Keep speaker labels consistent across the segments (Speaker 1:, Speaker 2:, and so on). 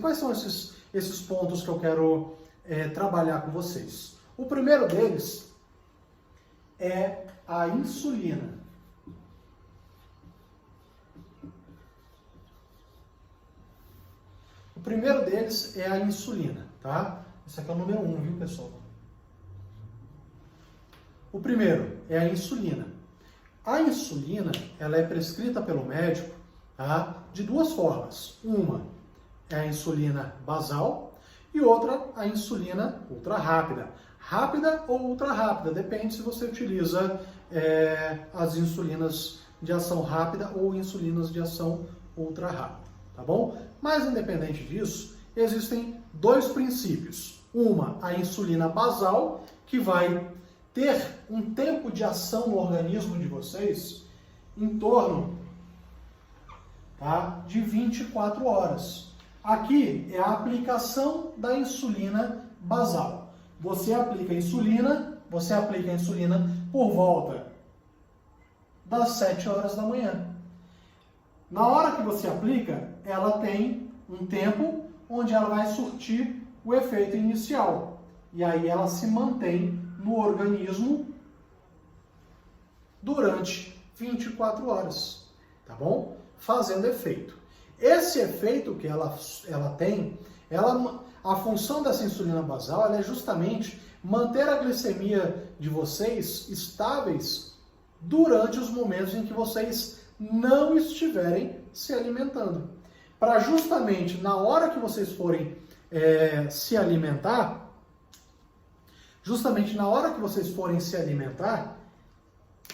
Speaker 1: Quais são esses pontos que eu quero trabalhar com vocês? O primeiro deles é a insulina. O primeiro deles é a insulina, tá? Esse aqui é o número 1, viu, pessoal? O primeiro é a insulina. A insulina, ela é prescrita pelo médico, tá? De duas formas. Uma é a insulina basal e outra a insulina ultra rápida. Rápida ou ultra rápida, depende se você utiliza as insulinas de ação rápida ou insulinas de ação ultra rápida, tá bom? Mas independente disso, existem dois princípios. Uma, a insulina basal, que vai ter um tempo de ação no organismo de vocês em torno, tá, de 24 horas. Aqui é a aplicação da insulina basal. Você aplica a insulina por volta das 7 horas da manhã. Na hora que você aplica, ela tem um tempo onde ela vai surtir o efeito inicial. E aí ela se mantém no organismo durante 24 horas, tá bom? Fazendo efeito. Esse efeito que ela tem, a função dessa insulina basal ela é justamente manter a glicemia de vocês estáveis durante os momentos em que vocês não estiverem se alimentando. Para justamente na hora que vocês forem se alimentar,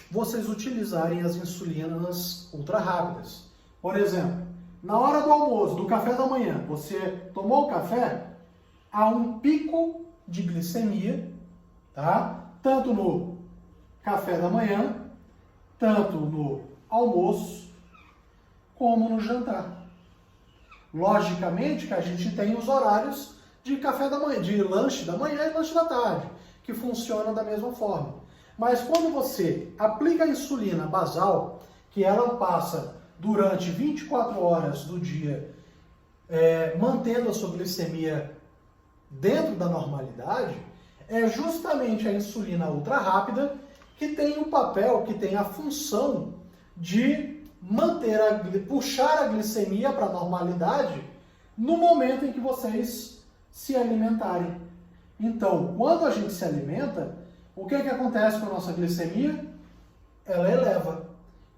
Speaker 1: vocês utilizarem as insulinas ultra rápidas. Por exemplo, na hora do almoço, do café da manhã, você tomou o café, há um pico de glicemia, tá? Tanto no café da manhã, tanto no almoço, como no jantar. Logicamente que a gente tem os horários de café da manhã, de lanche da manhã e lanche da tarde, que funcionam da mesma forma. Mas quando você aplica a insulina basal, que ela passa durante 24 horas do dia, mantendo a sua glicemia dentro da normalidade, é justamente a insulina ultra rápida que tem o papel, que tem a função de puxar a glicemia para a normalidade no momento em que vocês se alimentarem. Então, quando a gente se alimenta, o que acontece com a nossa glicemia? Ela eleva.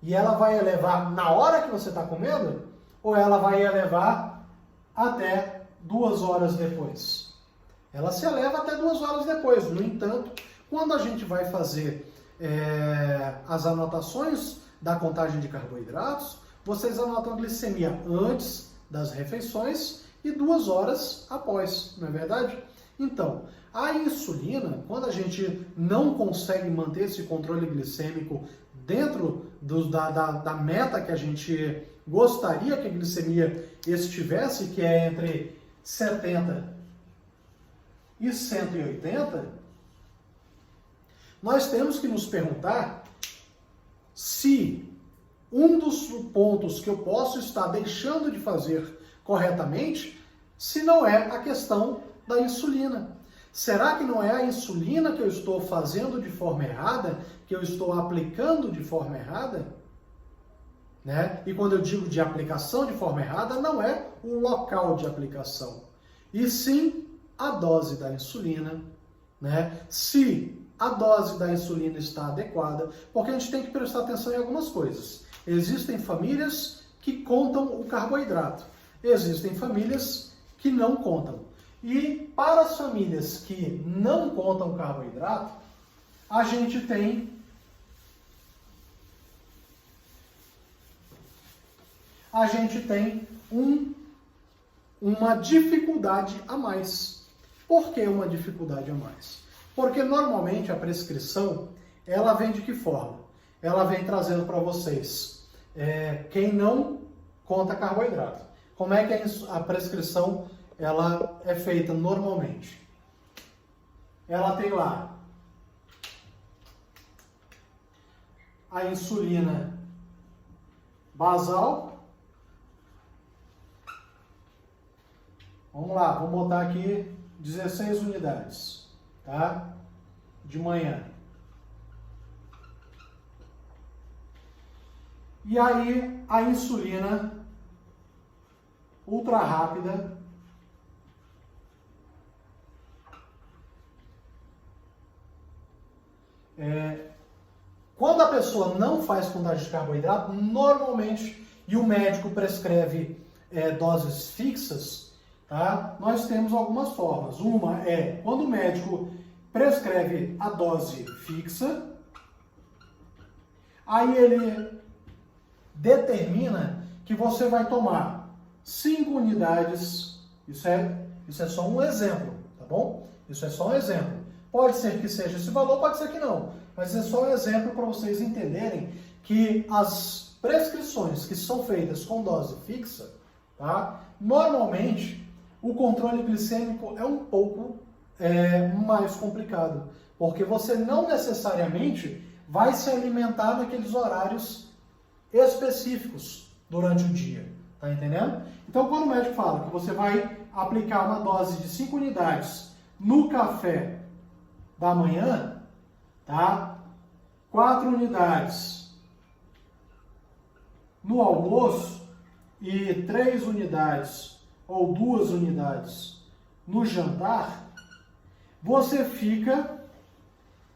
Speaker 1: E ela vai elevar na hora que você está comendo? Ou ela vai elevar até 2 horas depois? Ela se eleva até 2 horas depois. No entanto, quando a gente vai fazer as anotações da contagem de carboidratos, vocês anotam a glicemia antes das refeições e 2 horas após, não é verdade? Então, a insulina, quando a gente não consegue manter esse controle glicêmico dentro da meta que a gente gostaria que a glicemia estivesse, que é entre 70 e 180, nós temos que nos perguntar se um dos pontos que eu posso estar deixando de fazer corretamente, se não é a questão da insulina. Será que não é a insulina que eu estou fazendo de forma errada, que eu estou aplicando de forma errada? Né? E quando eu digo de aplicação de forma errada, não é o local de aplicação, e sim a dose da insulina, né? Se a dose da insulina está adequada, porque a gente tem que prestar atenção em algumas coisas. Existem famílias que contam o carboidrato, existem famílias que não contam. E para as famílias que não contam carboidrato, a gente tem uma dificuldade a mais. Por que uma dificuldade a mais? Porque normalmente a prescrição, ela vem de que forma? Ela vem trazendo para vocês quem não conta carboidrato. Como é que a prescrição ela é feita normalmente? Ela tem lá a insulina basal, Vamos lá, vou botar aqui 16 unidades, tá? De manhã. E aí, a insulina ultra rápida quando a pessoa não faz contagem de carboidrato, normalmente, e o médico prescreve doses fixas, tá? Nós temos algumas formas. Uma é quando o médico prescreve a dose fixa, aí ele determina que você vai tomar 5 unidades, isso é só um exemplo, tá bom? Isso é só um exemplo. Pode ser que seja esse valor, pode ser que não, mas é só um exemplo para vocês entenderem que as prescrições que são feitas com dose fixa, tá? Normalmente o controle glicêmico é um pouco mais complicado, porque você não necessariamente vai se alimentar naqueles horários específicos durante o dia, tá entendendo? Então, quando o médico fala que você vai aplicar uma dose de 5 unidades no café da manhã, tá? 4 unidades no almoço e 3 unidades ou 2 unidades no jantar, você fica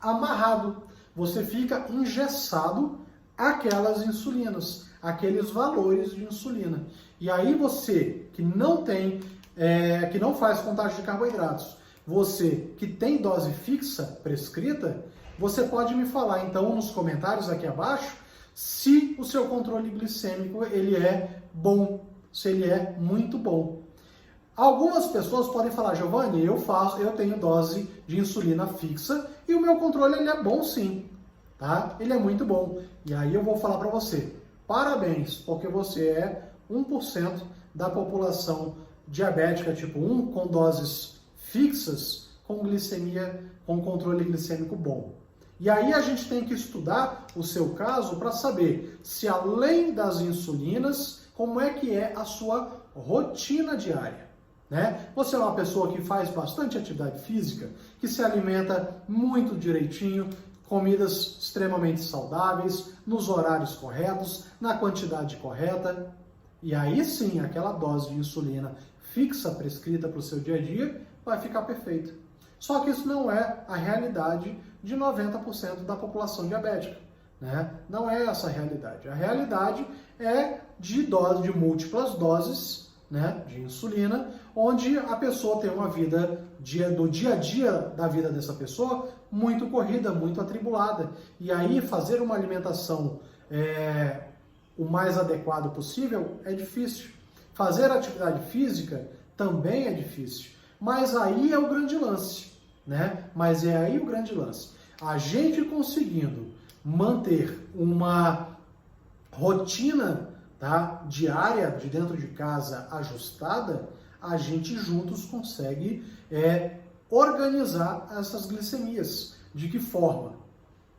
Speaker 1: amarrado, você fica engessado aquelas insulinas, aqueles valores de insulina. E aí você que não tem, que não faz contagem de carboidratos, você que tem dose fixa prescrita, você pode me falar então nos comentários aqui abaixo se o seu controle glicêmico ele é bom, se ele é muito bom. Algumas pessoas podem falar, Giovanni, eu tenho dose de insulina fixa e o meu controle ele é bom sim, tá? Ele é muito bom. E aí eu vou falar para você, parabéns, porque você é 1% da população diabética tipo 1 com doses fixas, com glicemia, com controle glicêmico bom. E aí a gente tem que estudar o seu caso para saber se além das insulinas, como é que é a sua rotina diária, né? Você é uma pessoa que faz bastante atividade física, que se alimenta muito direitinho, comidas extremamente saudáveis, nos horários corretos, na quantidade correta, e aí sim, aquela dose de insulina fixa prescrita para o seu dia a dia vai ficar perfeito. Só que isso não é a realidade de 90% da população diabética, né? Não é essa a realidade. A realidade é de múltiplas doses, né, de insulina, onde a pessoa tem uma vida do dia a dia da vida dessa pessoa muito corrida, muito atribulada. E aí fazer uma alimentação o mais adequado possível é difícil. Fazer atividade física também é difícil. Mas aí é o grande lance, né? Mas é aí o grande lance. A gente conseguindo manter uma rotina, tá, diária de dentro de casa ajustada, a gente juntos consegue organizar essas glicemias. De que forma?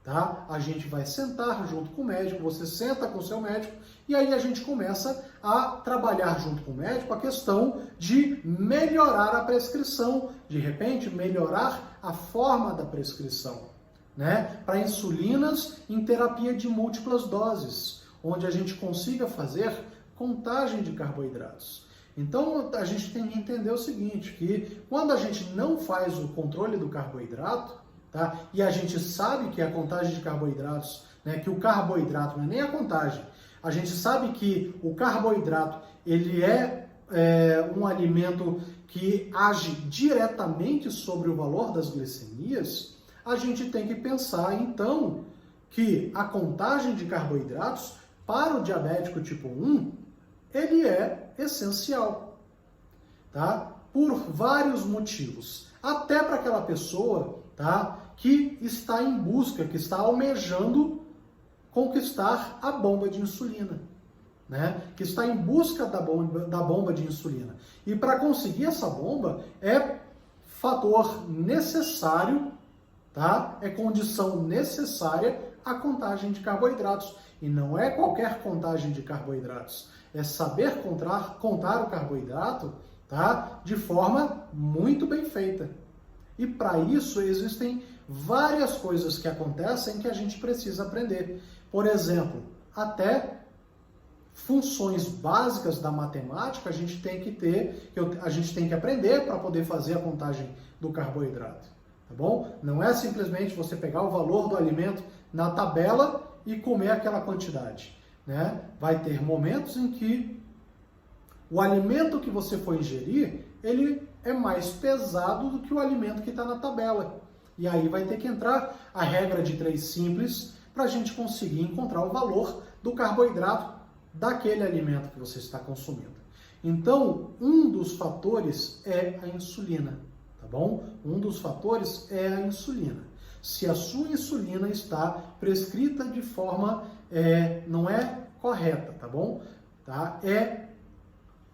Speaker 1: Tá? A gente vai sentar junto com o médico, você senta com o seu médico e aí a gente começa a trabalhar junto com o médico a questão de melhorar a prescrição, de repente melhorar a forma da prescrição, né? Para insulinas em terapia de múltiplas doses, onde a gente consiga fazer contagem de carboidratos. Então a gente tem que entender o seguinte, que quando a gente não faz o controle do carboidrato, tá? E a gente sabe que a contagem de carboidratos, né, que o carboidrato não é nem a contagem, a gente sabe que o carboidrato ele é um alimento que age diretamente sobre o valor das glicemias, a gente tem que pensar então que a contagem de carboidratos para o diabético tipo 1, ele é essencial, tá? Por vários motivos. Até para aquela pessoa, tá, que está em busca, que está almejando conquistar a bomba de insulina, né? Que está em busca da bomba de insulina. E para conseguir essa bomba é fator necessário, tá? É condição necessária a contagem de carboidratos. E não é qualquer contagem de carboidratos. É saber contar o carboidrato, tá? De forma muito bem feita. E para isso existem várias coisas que acontecem que a gente precisa aprender. Por exemplo, até funções básicas da matemática a gente tem que ter, a gente tem que aprender para poder fazer a contagem do carboidrato, tá bom? Não é simplesmente você pegar o valor do alimento na tabela e comer aquela quantidade, né? Vai ter momentos em que o alimento que você for ingerir, ele é mais pesado do que o alimento que está na tabela. E aí vai ter que entrar a regra de 3 simples para a gente conseguir encontrar o valor do carboidrato daquele alimento que você está consumindo. Então, um dos fatores é a insulina, tá bom? Um dos fatores é a insulina. Se a sua insulina está prescrita de forma, não é correta, tá bom? Tá? É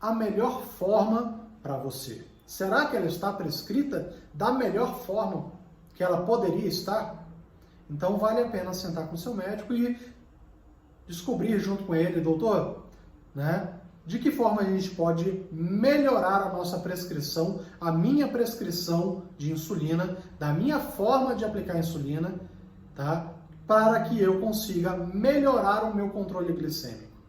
Speaker 1: a melhor forma para você. Será que ela está prescrita da melhor forma que ela poderia estar? Então vale a pena sentar com o seu médico e descobrir junto com ele, doutor, né, de que forma a gente pode melhorar a nossa prescrição, a minha prescrição de insulina, da minha forma de aplicar insulina, tá, para que eu consiga melhorar o meu controle glicêmico.